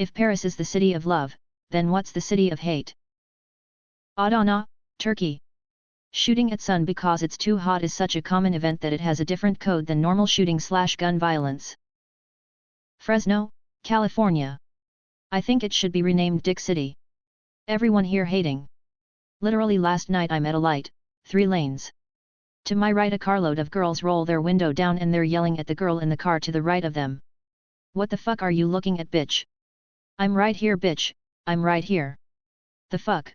If Paris is the city of love, then what's the city of hate? Adana, Turkey. Shooting at sun because it's too hot is such a common event that it has a different code than normal shooting/gun violence. Fresno, California. I think it should be renamed Dick City. Everyone here hating. Literally last night I'm at a light, 3 lanes. To my right a carload of girls roll their window down and they're yelling at the girl in the car to the right of them. What the fuck are you looking at, bitch? I'm right here, bitch, I'm right here. The fuck?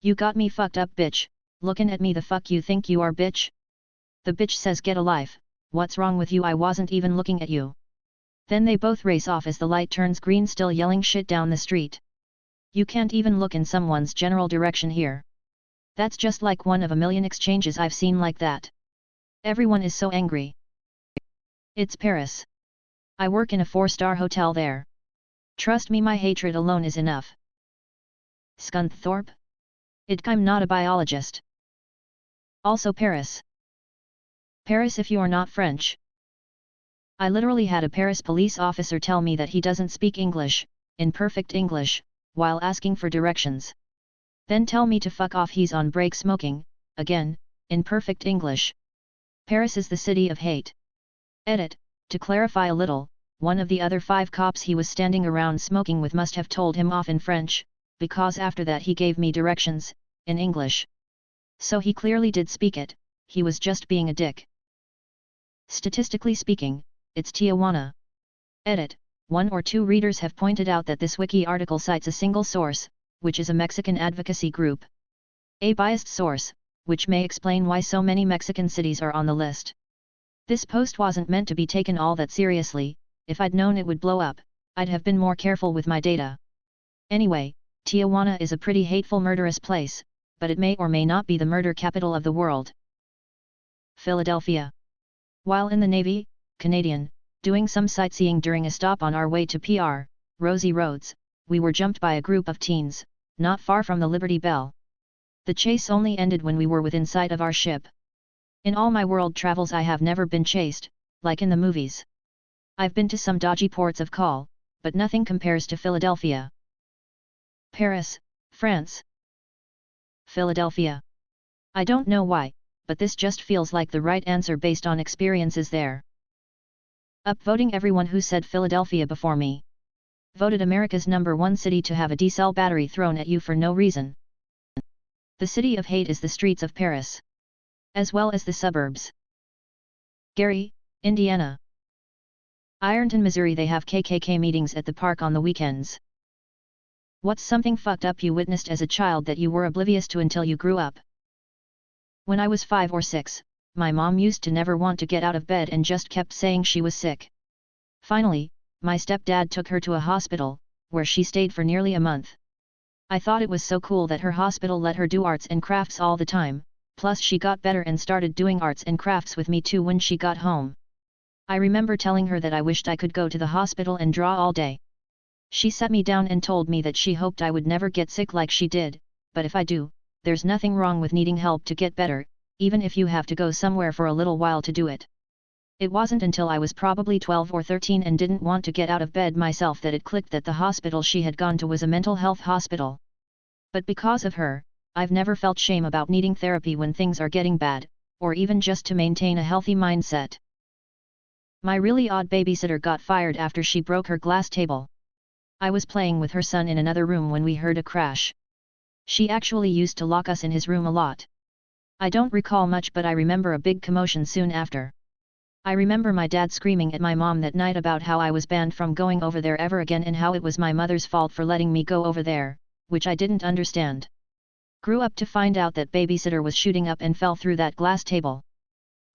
You got me fucked up, bitch, looking at me the fuck you think you are, bitch? The bitch says get a life, what's wrong with you, I wasn't even looking at you. Then they both race off as the light turns green, still yelling shit down the street. You can't even look in someone's general direction here. That's just like one of a million exchanges I've seen like that. Everyone is so angry. It's Paris. I work in a 4-star hotel there. Trust me, my hatred alone is enough. Scunthorpe? I'm not a biologist. Also Paris. Paris if you're not French. I literally had a Paris police officer tell me that he doesn't speak English, in perfect English, while asking for directions. Then tell me to fuck off, he's on break smoking, again, in perfect English. Paris is the city of hate. Edit, to clarify a little, one of the other 5 cops he was standing around smoking with must have told him off in French, because after that he gave me directions, in English. So he clearly did speak it, he was just being a dick. Statistically speaking, it's Tijuana. Edit, 1 or 2 readers have pointed out that this wiki article cites a single source, which is a Mexican advocacy group. A biased source, which may explain why so many Mexican cities are on the list. This post wasn't meant to be taken all that seriously. If I'd known it would blow up, I'd have been more careful with my data. Anyway, Tijuana is a pretty hateful, murderous place, but it may or may not be the murder capital of the world. Philadelphia. While in the Navy, Canadian, doing some sightseeing during a stop on our way to PR, Rosie Roads, we were jumped by a group of teens, not far from the Liberty Bell. The chase only ended when we were within sight of our ship. In all my world travels I have never been chased, like in the movies. I've been to some dodgy ports of call, but nothing compares to Philadelphia. Paris, France. Philadelphia. I don't know why, but this just feels like the right answer based on experiences there. Upvoting everyone who said Philadelphia before me. Voted America's #1 city to have a D-cell battery thrown at you for no reason. The city of hate is the streets of Paris. As well as the suburbs. Gary, Indiana. Ironton, Missouri. They have KKK meetings at the park on the weekends. What's something fucked up you witnessed as a child that you were oblivious to until you grew up? When I was 5 or 6, my mom used to never want to get out of bed and just kept saying she was sick. Finally, my stepdad took her to a hospital, where she stayed for nearly a month. I thought it was so cool that her hospital let her do arts and crafts all the time, plus she got better and started doing arts and crafts with me too when she got home. I remember telling her that I wished I could go to the hospital and draw all day. She sat me down and told me that she hoped I would never get sick like she did, but if I do, there's nothing wrong with needing help to get better, even if you have to go somewhere for a little while to do it. It wasn't until I was probably 12 or 13 and didn't want to get out of bed myself that it clicked that the hospital she had gone to was a mental health hospital. But because of her, I've never felt shame about needing therapy when things are getting bad, or even just to maintain a healthy mindset. My really odd babysitter got fired after she broke her glass table. I was playing with her son in another room when we heard a crash. She actually used to lock us in his room a lot. I don't recall much, but I remember a big commotion soon after. I remember my dad screaming at my mom that night about how I was banned from going over there ever again and how it was my mother's fault for letting me go over there, which I didn't understand. Grew up to find out that babysitter was shooting up and fell through that glass table.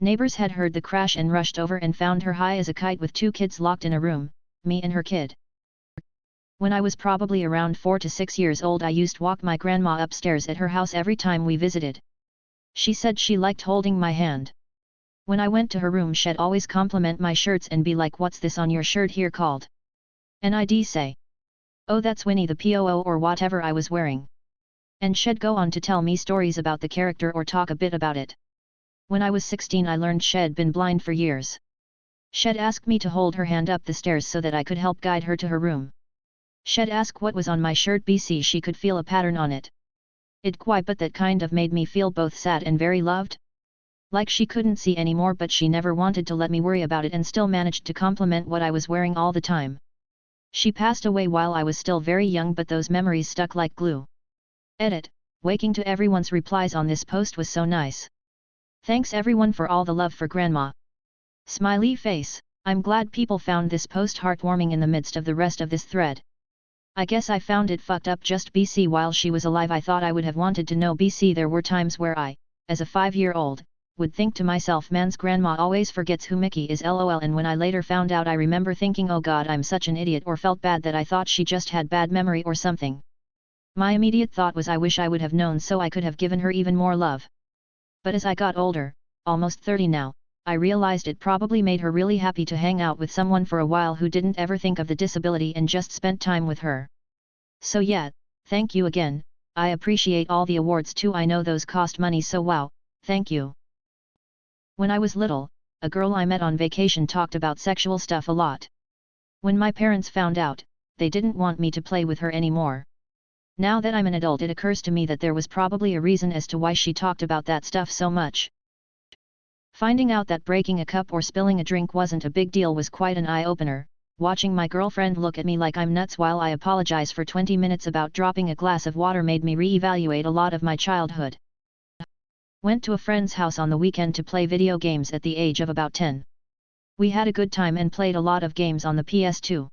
Neighbors had heard the crash and rushed over and found her high as a kite with 2 kids locked in a room, me and her kid. When I was probably around 4 to 6 years old, I used to walk my grandma upstairs at her house every time we visited. She said she liked holding my hand. When I went to her room, she'd always compliment my shirts and be like, "What's this on your shirt here called?" And I'd say, "Oh, that's Winnie the Pooh," or whatever I was wearing. And she'd go on to tell me stories about the character or talk a bit about it. When I was 16, I learned she'd been blind for years. She'd ask me to hold her hand up the stairs so that I could help guide her to her room. Shed ask what was on my shirt BC she could feel a pattern on it. It quite but that kind of made me feel both sad and very loved. Like she couldn't see anymore but she never wanted to let me worry about it and still managed to compliment what I was wearing all the time. She passed away while I was still very young but those memories stuck like glue. Edit. Waking to everyone's replies on this post was so nice. Thanks everyone for all the love for Grandma. Smiley face. I'm glad people found this post heartwarming in the midst of the rest of this thread. I guess I found it fucked up just BC while she was alive. I thought I would have wanted to know BC. There were times where I, as a 5-year-old, would think to myself, man's grandma always forgets who Mickey is lol, and when I later found out I remember thinking, oh god, I'm such an idiot, or felt bad that I thought she just had bad memory or something. My immediate thought was I wish I would have known so I could have given her even more love. But as I got older, almost 30 now, I realized it probably made her really happy to hang out with someone for a while who didn't ever think of the disability and just spent time with her. So yeah, thank you again. I appreciate all the awards too. I know those cost money, so wow, thank you. When I was little, a girl I met on vacation talked about sexual stuff a lot. When my parents found out, they didn't want me to play with her anymore. Now that I'm an adult, it occurs to me that there was probably a reason as to why she talked about that stuff so much. Finding out that breaking a cup or spilling a drink wasn't a big deal was quite an eye-opener. Watching my girlfriend look at me like I'm nuts while I apologize for 20 minutes about dropping a glass of water made me re-evaluate a lot of my childhood. Went to a friend's house on the weekend to play video games at the age of about 10. We had a good time and played a lot of games on the PS2.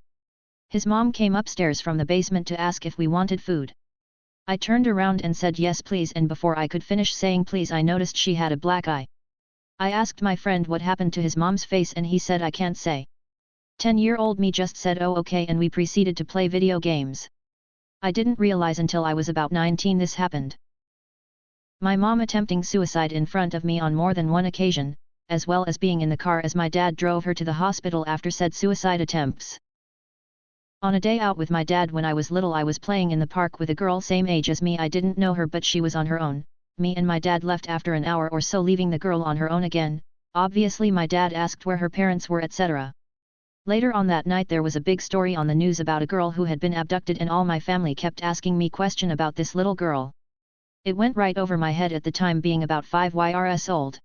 His mom came upstairs from the basement to ask if we wanted food. I turned around and said yes please, and before I could finish saying please I noticed she had a black eye. I asked my friend what happened to his mom's face and he said I can't say. 10-year-old me just said oh okay, and we proceeded to play video games. I didn't realize until I was about 19 this happened. My mom attempting suicide in front of me on more than one occasion, as well as being in the car as my dad drove her to the hospital after said suicide attempts. On a day out with my dad when I was little, I was playing in the park with a girl same age as me. I didn't know her but she was on her own. Me and my dad left after an hour or so, leaving the girl on her own again. Obviously my dad asked where her parents were etc. Later on that night there was a big story on the news about a girl who had been abducted, and all my family kept asking me question about this little girl. It went right over my head at the time, being about 5 YRS old.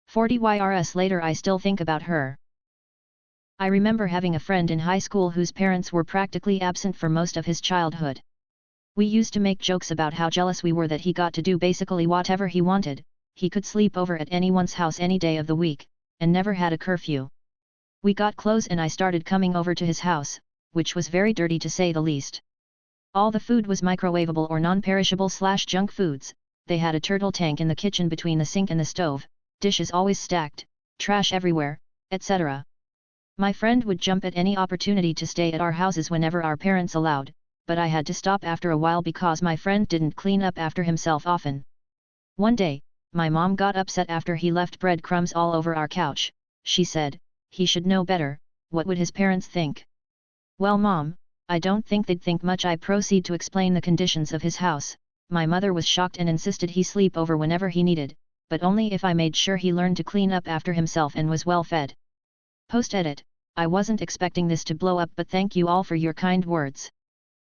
40 YRS later I still think about her. I remember having a friend in high school whose parents were practically absent for most of his childhood. We used to make jokes about how jealous we were that he got to do basically whatever he wanted. He could sleep over at anyone's house any day of the week, and never had a curfew. We got close and I started coming over to his house, which was very dirty to say the least. All the food was microwavable or non-perishable / junk foods. They had a turtle tank in the kitchen between the sink and the stove, dishes always stacked, trash everywhere, etc. My friend would jump at any opportunity to stay at our houses whenever our parents allowed, but I had to stop after a while because my friend didn't clean up after himself often. One day, my mom got upset after he left breadcrumbs all over our couch. She said, he should know better. What would his parents think? Well mom, I don't think they'd think much. I proceed to explain the conditions of his house. My mother was shocked and insisted he sleep over whenever he needed, but only if I made sure he learned to clean up after himself and was well fed. Post-edit. I wasn't expecting this to blow up, but thank you all for your kind words.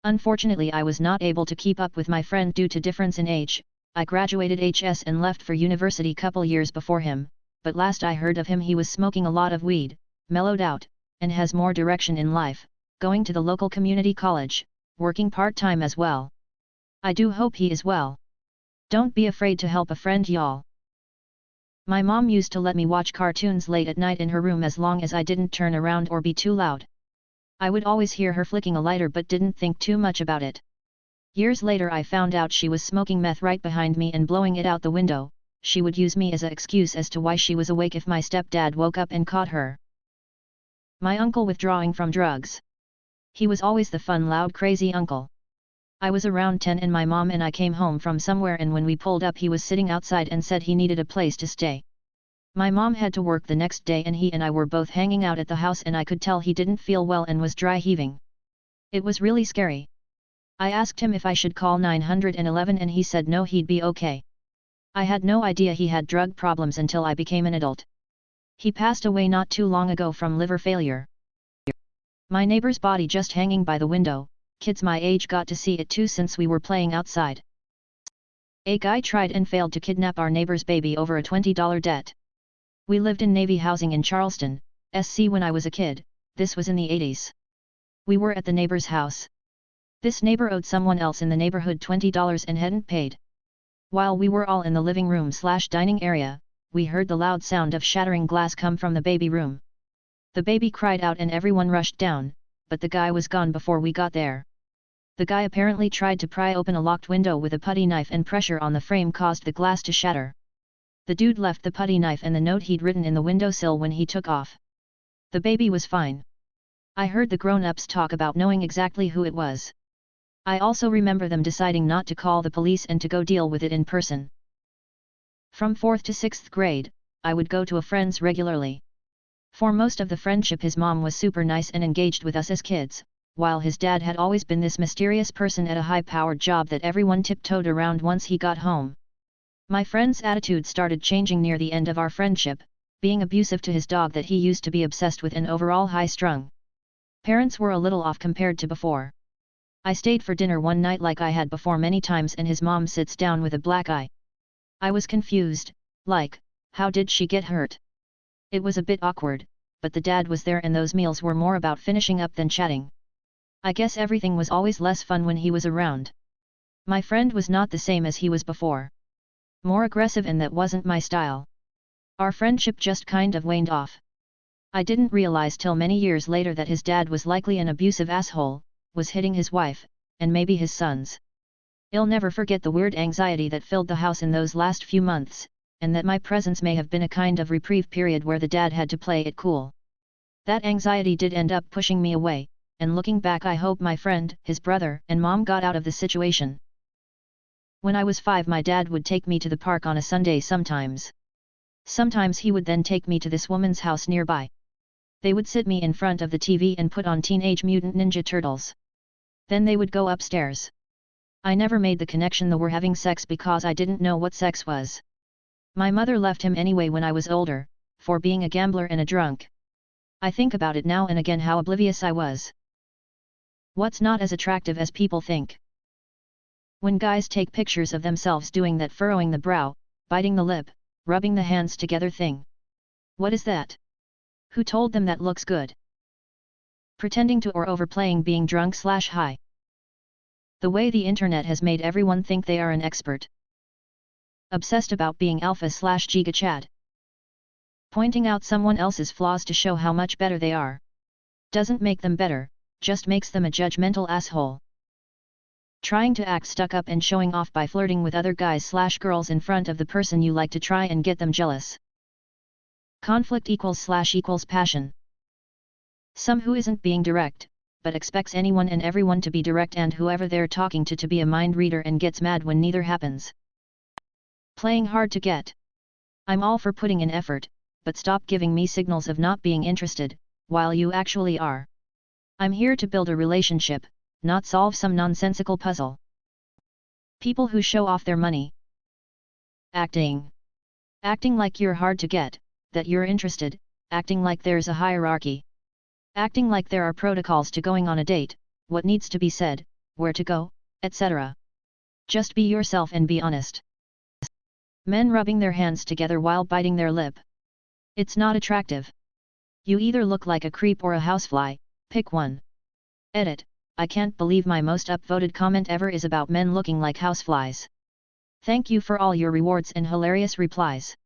Unfortunately I was not able to keep up with my friend due to difference in age. I graduated HS and left for university couple years before him, but last I heard of him he was smoking a lot of weed, mellowed out, and has more direction in life, going to the local community college, working part-time as well. I do hope he is well. Don't be afraid to help a friend y'all. My mom used to let me watch cartoons late at night in her room as long as I didn't turn around or be too loud. I would always hear her flicking a lighter but didn't think too much about it. Years later I found out she was smoking meth right behind me and blowing it out the window. She would use me as an excuse as to why she was awake if my stepdad woke up and caught her. My uncle withdrawing from drugs. He was always the fun, loud, crazy uncle. I was around 10 and my mom and I came home from somewhere, and when we pulled up he was sitting outside and said he needed a place to stay. My mom had to work the next day and he and I were both hanging out at the house, and I could tell he didn't feel well and was dry heaving. It was really scary. I asked him if I should call 911 and he said no, he'd be okay. I had no idea he had drug problems until I became an adult. He passed away not too long ago from liver failure. My neighbor's body just hanging by the window, Kids my age got to see it too since we were playing outside. A guy tried and failed to kidnap our neighbor's baby over a $20 debt. We lived in Navy housing in Charleston, SC when I was a kid. This was in the 80s. We were at the neighbor's house. This neighbor owed someone else in the neighborhood $20 and hadn't paid. While we were all in the living room/dining area, we heard the loud sound of shattering glass come from the baby room. The baby cried out and everyone rushed down, but the guy was gone before we got there. The guy apparently tried to pry open a locked window with a putty knife and pressure on the frame caused the glass to shatter. The dude left the putty knife and the note he'd written in the windowsill when he took off. The baby was fine. I heard the grown-ups talk about knowing exactly who it was. I also remember them deciding not to call the police and to go deal with it in person. From 4th to 6th grade, I would go to a friend's regularly. For most of the friendship his mom was super nice and engaged with us as kids, while his dad had always been this mysterious person at a high-powered job that everyone tiptoed around once he got home. My friend's attitude started changing near the end of our friendship, being abusive to his dog that he used to be obsessed with and overall high-strung. Parents were a little off compared to before. I stayed for dinner one night like I had before many times and his mom sits down with a black eye. I was confused, like, how did she get hurt? It was a bit awkward, but the dad was there and those meals were more about finishing up than chatting. I guess everything was always less fun when he was around. My friend was not the same as he was before. More aggressive and that wasn't my style. Our friendship just kind of waned off. I didn't realize till many years later that his dad was likely an abusive asshole, was hitting his wife, and maybe his sons. I'll never forget the weird anxiety that filled the house in those last few months, and that my presence may have been a kind of reprieve period where the dad had to play it cool. That anxiety did end up pushing me away, and looking back I hope my friend, his brother, and mom got out of the situation. When I was 5 my dad would take me to the park on a Sunday sometimes. Sometimes he would then take me to this woman's house nearby. They would sit me in front of the TV and put on Teenage Mutant Ninja Turtles. Then they would go upstairs. I never made the connection they were having sex because I didn't know what sex was. My mother left him anyway when I was older, for being a gambler and a drunk. I think about it now and again how oblivious I was. What's not as attractive as people think? When guys take pictures of themselves doing that furrowing the brow, biting the lip, rubbing the hands together thing. What is that? Who told them that looks good? Pretending to or overplaying being drunk/high. The way the internet has made everyone think they are an expert. Obsessed about being alpha/giga chad. Pointing out someone else's flaws to show how much better they are. Doesn't make them better, just makes them a judgmental asshole. Trying to act stuck up and showing off by flirting with other guys/girls in front of the person you like to try and get them jealous. Conflict == passion. Some who isn't being direct, but expects anyone and everyone to be direct and whoever they're talking to be a mind reader and gets mad when neither happens. Playing hard to get. I'm all for putting in effort, but stop giving me signals of not being interested, while you actually are. I'm here to build a relationship, not solve some nonsensical puzzle. People who show off their money. Acting. Acting like you're hard to get, that you're interested, acting like there's a hierarchy. Acting like there are protocols to going on a date, what needs to be said, where to go, etc. Just be yourself and be honest. Men rubbing their hands together while biting their lip. It's not attractive. You either look like a creep or a housefly, pick one. Edit. I can't believe my most upvoted comment ever is about men looking like houseflies. Thank you for all your rewards and hilarious replies.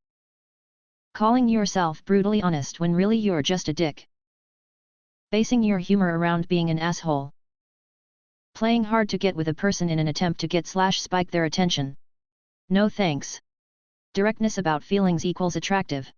Calling yourself brutally honest when really you're just a dick. Basing your humor around being an asshole. Playing hard to get with a person in an attempt to get/spike their attention. No thanks. Directness about feelings =attractive.